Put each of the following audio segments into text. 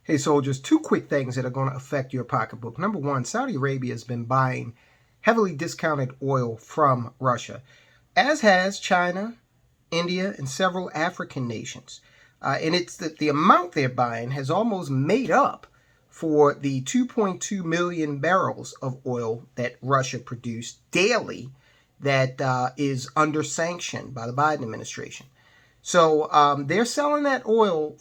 Hey soldiers, two quick things that are going to affect your pocketbook. Number one, Saudi Arabia has been buying heavily discounted oil from Russia, as has China, India, and several African nations. And it's the amount they're buying has almost made up for the 2.2 million barrels of oil that Russia produced daily that is under sanction by the Biden administration. So they're selling that oil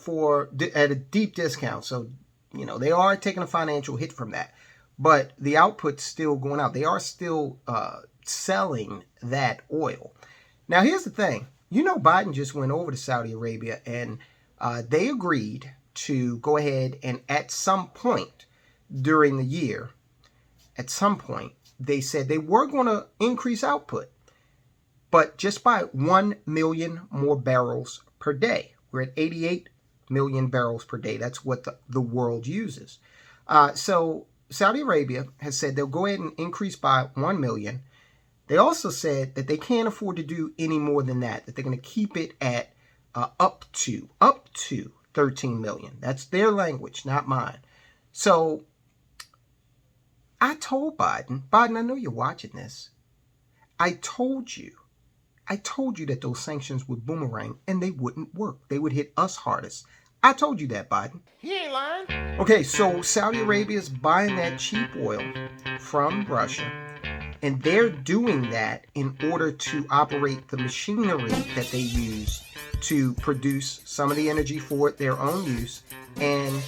at a deep discount. So, they are taking a financial hit from that. But the output's still going out. They are still selling that oil. Now, here's the thing. Biden just went over to Saudi Arabia and they agreed to go ahead and at some point during the year, they said they were going to increase output, but just by 1 million more barrels per day. We're at 88 million barrels per day. That's what the world uses. So Saudi Arabia has said they'll go ahead and increase by 1 million. They also said that they can't afford to do any more than that they're going to keep it at up to 13 million. That's their language, not mine. So I told Biden, I know you're watching this. I told you that those sanctions would boomerang and they wouldn't work. They would hit us hardest. I told you that, Biden. He ain't lying. Okay, so Saudi Arabia is buying that cheap oil from Russia, and they're doing that in order to operate the machinery that they use to produce some of the energy for their own use and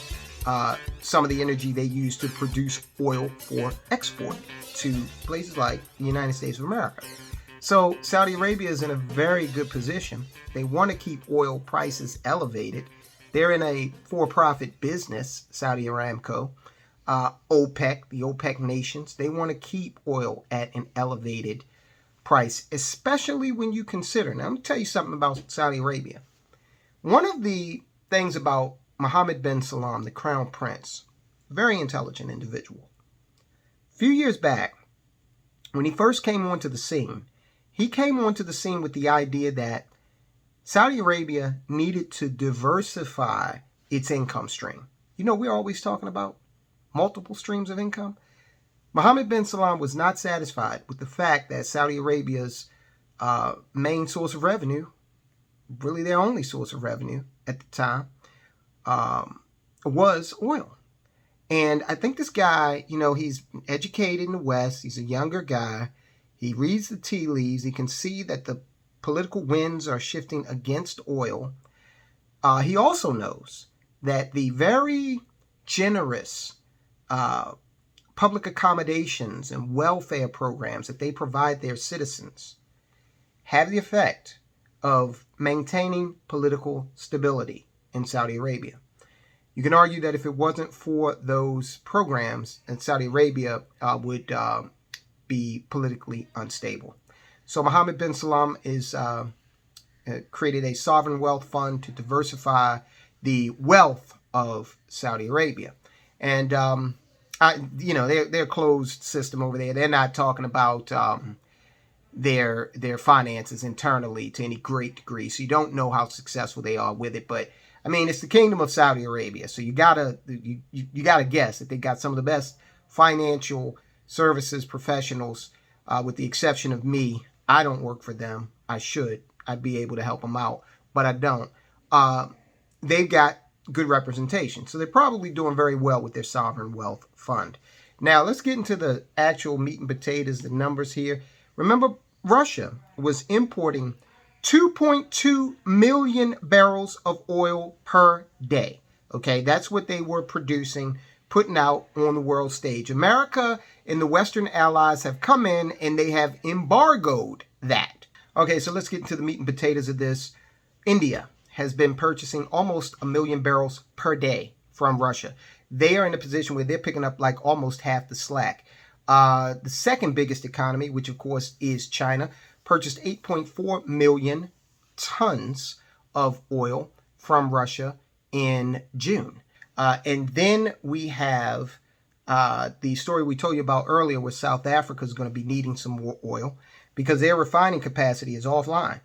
some of the energy they use to produce oil for export to places like the United States of America. So Saudi Arabia is in a very good position. They want to keep oil prices elevated. They're in a for-profit business, Saudi Aramco, OPEC, the OPEC nations. They want to keep oil at an elevated price, especially when you consider. Now, I'm going to tell you something about Saudi Arabia. One of the things about Mohammed bin Salman, the crown prince, very intelligent individual. A few years back, when he first came onto the scene, he came onto the scene with the idea that Saudi Arabia needed to diversify its income stream. We're always talking about multiple streams of income. Mohammed bin Salman was not satisfied with the fact that Saudi Arabia's main source of revenue, really their only source of revenue at the time, was oil. And I think this guy, he's educated in the West. He's a younger guy. He reads the tea leaves. He can see that the political winds are shifting against oil. He also knows that the very generous public accommodations and welfare programs that they provide their citizens have the effect of maintaining political stability in Saudi Arabia. You can argue that if it wasn't for those programs, then Saudi Arabia would be politically unstable. So Mohammed bin Salman is created a sovereign wealth fund to diversify the wealth of Saudi Arabia. And, they're a closed system over there. They're not talking about their finances internally to any great degree. So you don't know how successful they are with it. But, it's the kingdom of Saudi Arabia. So you gotta guess that they got some of the best financial services professionals, with the exception of me. I don't work for them. I should. I'd be able to help them out, but I don't. They've got good representation. So they're probably doing very well with their sovereign wealth fund. Now, let's get into the actual meat and potatoes, the numbers here. Remember, Russia was importing 2.2 million barrels of oil per day. Okay, that's what they were producing, putting out on the world stage. America and the Western allies have come in and they have embargoed that. Okay, so let's get into the meat and potatoes of this. India has been purchasing almost 1 million barrels per day from Russia. They are in a position where they're picking up like almost half the slack. The second biggest economy, which of course is China, purchased 8.4 million tons of oil from Russia in June. And then we have the story we told you about earlier where South Africa is going to be needing some more oil because their refining capacity is offline.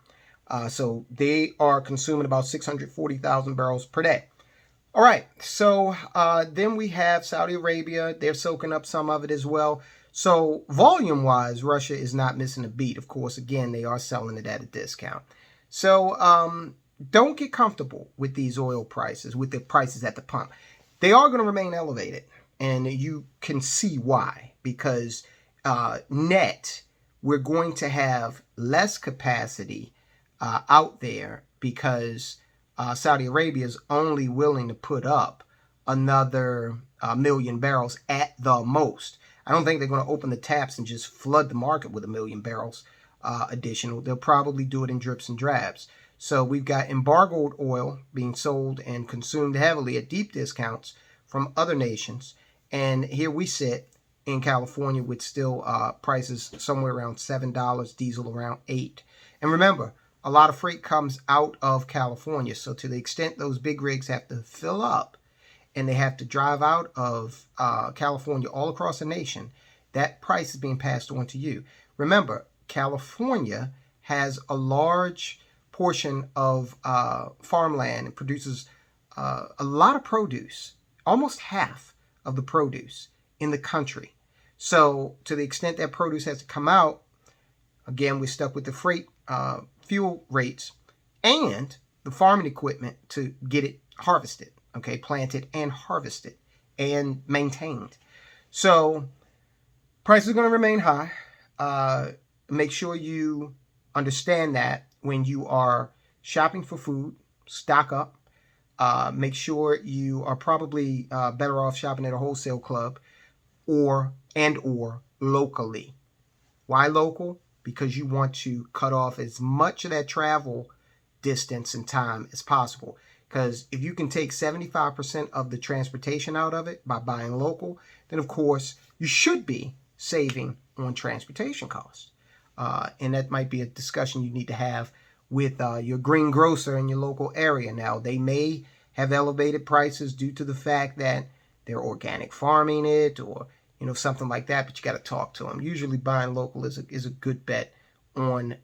So they are consuming about 640,000 barrels per day. All right, so then we have Saudi Arabia. They're soaking up some of it as well. So volume-wise, Russia is not missing a beat. Of course, again, they are selling it at a discount. So don't get comfortable with these oil prices, with the prices at the pump. They are going to remain elevated, and you can see why. Because net, we're going to have less capacity out there because Saudi Arabia is only willing to put up another million barrels at the most. I don't think they're going to open the taps and just flood the market with 1 million barrels additional. They'll probably do it in drips and drabs. So we've got embargoed oil being sold and consumed heavily at deep discounts from other nations. And here we sit in California with still prices somewhere around $7, diesel around $8. And remember, a lot of freight comes out of California. So to the extent those big rigs have to fill up and they have to drive out of California all across the nation, that price is being passed on to you. Remember, California has a large portion of farmland and produces a lot of produce, almost half of the produce in the country. So to the extent that produce has to come out, again, we're stuck with the freight fuel rates and the farming equipment to get it harvested, okay, planted and harvested and maintained. So prices are going to remain high. Make sure you understand that when you are shopping for food, stock up. Make sure you are probably better off shopping at a wholesale club or locally. Why local? Because you want to cut off as much of that travel distance and time as possible. Because if you can take 75% of the transportation out of it by buying local, then of course you should be saving on transportation costs. And that might be a discussion you need to have with your greengrocer in your local area. Now, they may have elevated prices due to the fact that they're organic farming it or something like that, but you got to talk to them. Usually buying local is a good bet on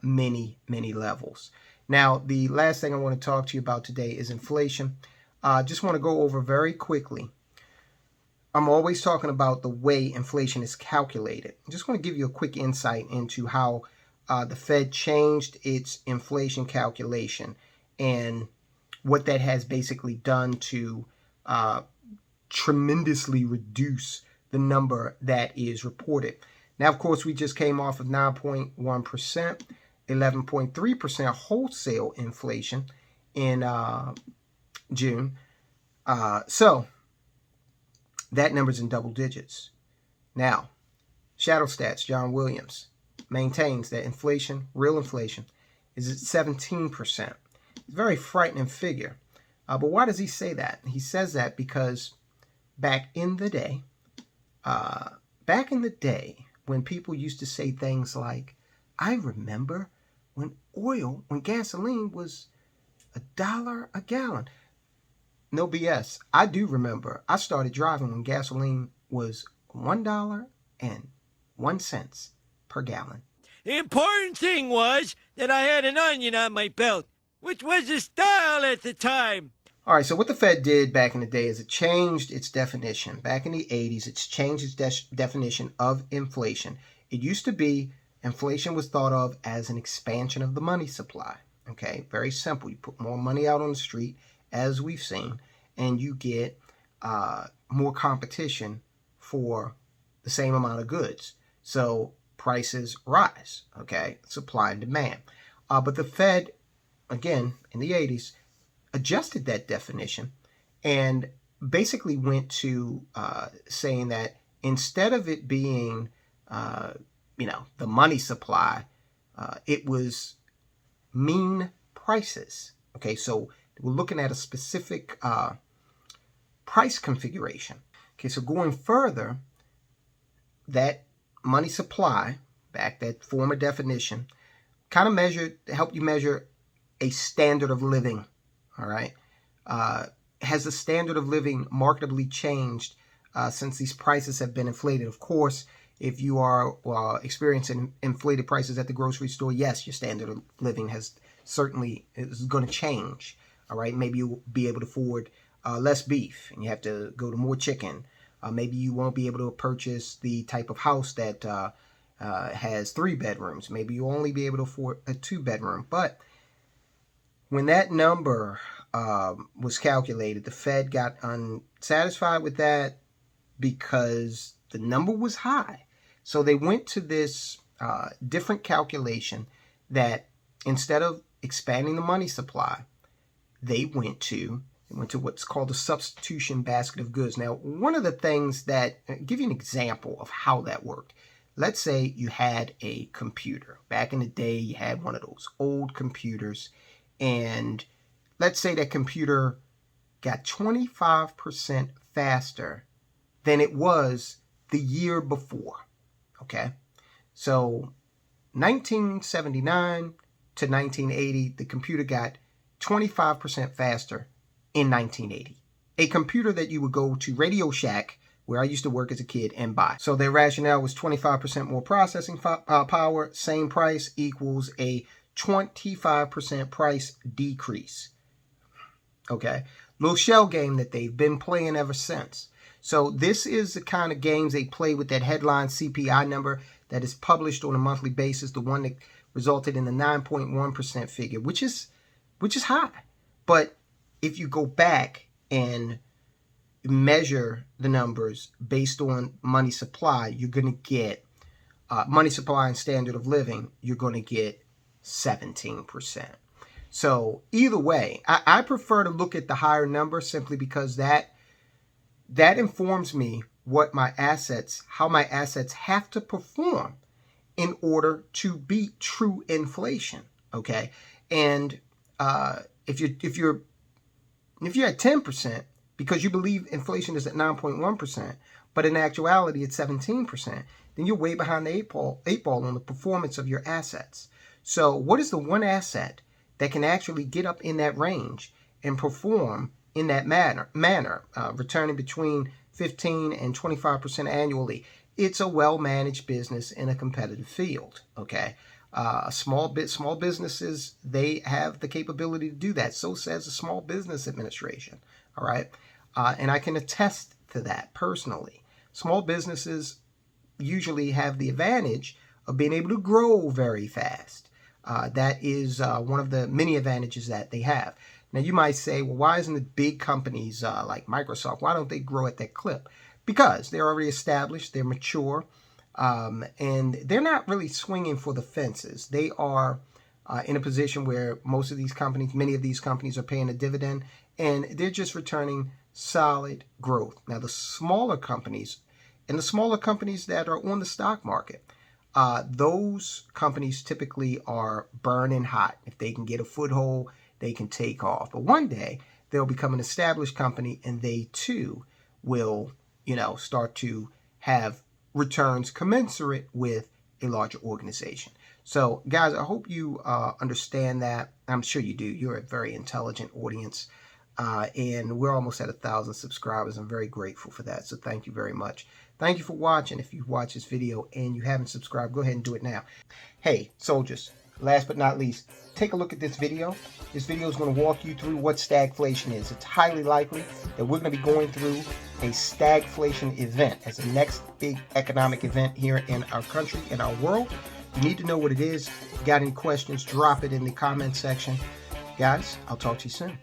many levels. Now, the last thing I want to talk to you about today is inflation. Just want to go over very quickly. I'm always talking about the way inflation is calculated. I just want to give you a quick insight into how the Fed changed its inflation calculation and what that has basically done to tremendously reduce the number that is reported. Now, of course, we just came off of 9.1%, 11.3% wholesale inflation in June. So that number's in double digits. Now, Shadow Stats, John Williams, maintains that inflation, real inflation, is at 17%. It's a very frightening figure. But why does he say that? He says that because back in the day, when people used to say things like, I remember when gasoline was $1 a gallon. No BS. I do remember. I started driving when gasoline was $1.01 per gallon. The important thing was that I had an onion on my belt, which was the style at the time. All right, so what the Fed did back in the day is it changed its definition. Back in the 80s, it's changed its definition of inflation. It used to be inflation was thought of as an expansion of the money supply. Okay, very simple. You put more money out on the street, as we've seen, and you get more competition for the same amount of goods. So prices rise, okay, supply and demand. But the Fed, again, in the 80s, adjusted that definition and basically went to saying that instead of it being, the money supply, it was mean prices. Okay, so we're looking at a specific price configuration. Okay, so going further, that money supply, back that former definition, kind of help you measure a standard of living. All right. Has the standard of living markedly changed since these prices have been inflated? Of course, if you are experiencing inflated prices at the grocery store, yes, your standard of living is going to change. All right. Maybe you'll be able to afford less beef and you have to go to more chicken. Maybe you won't be able to purchase the type of house that has 3 bedrooms. Maybe you'll only be able to afford a 2-bedroom. But when that number was calculated, the Fed got unsatisfied with that because the number was high. So they went to this different calculation that instead of expanding the money supply, they went to what's called a substitution basket of goods. Now, one of the things that, I'll give you an example of how that worked. Let's say you had a computer. Back in the day, you had one of those old computers, and let's say that computer got 25% faster than it was the year before, okay? So 1979 to 1980, the computer got 25% faster in 1980. A computer that you would go to Radio Shack, where I used to work as a kid, and buy. So their rationale was 25% more processing power, same price equals a 25% price decrease. Okay? Little shell game that they've been playing ever since. So this is the kind of games they play with that headline CPI number that is published on a monthly basis, the one that resulted in the 9.1% figure, which is high. But if you go back and measure the numbers based on money supply, you're going to get money supply and standard of living, you're going to get 17%. So either way, I prefer to look at the higher number simply because that informs me what my assets, how my assets have to perform in order to beat true inflation. Okay, and if you're at 10% because you believe inflation is at 9.1%, but in actuality it's 17%, then you're way behind the eight ball on the performance of your assets. So what is the one asset that can actually get up in that range and perform in that manner, returning between 15 and 25% annually? It's a well-managed business in a competitive field, okay? Small businesses, they have the capability to do that. So says the Small Business Administration, all right? And I can attest to that personally. Small businesses usually have the advantage of being able to grow very fast. That is one of the many advantages that they have. Now, you might say, well, why isn't the big companies like Microsoft, why don't they grow at that clip? Because they're already established, they're mature, and they're not really swinging for the fences. They are in a position where many of these companies are paying a dividend, and they're just returning solid growth. Now, the smaller companies that are on the stock market, those companies typically are burning hot. If they can get a foothold, they can take off. But one day, they'll become an established company, and they too will start to have returns commensurate with a larger organization. So, guys, I hope you understand that. I'm sure you do. You're a very intelligent audience, and we're almost at 1,000 subscribers. I'm very grateful for that, so thank you very much. Thank you for watching. If you've watched this video and you haven't subscribed, go ahead and do it now. Hey, soldiers, last but not least, take a look at this video. This video is going to walk you through what stagflation is. It's highly likely that we're going to be going through a stagflation event as the next big economic event here in our country, in our world. You need to know what it is. If you got any questions, drop it in the comment section. Guys, I'll talk to you soon.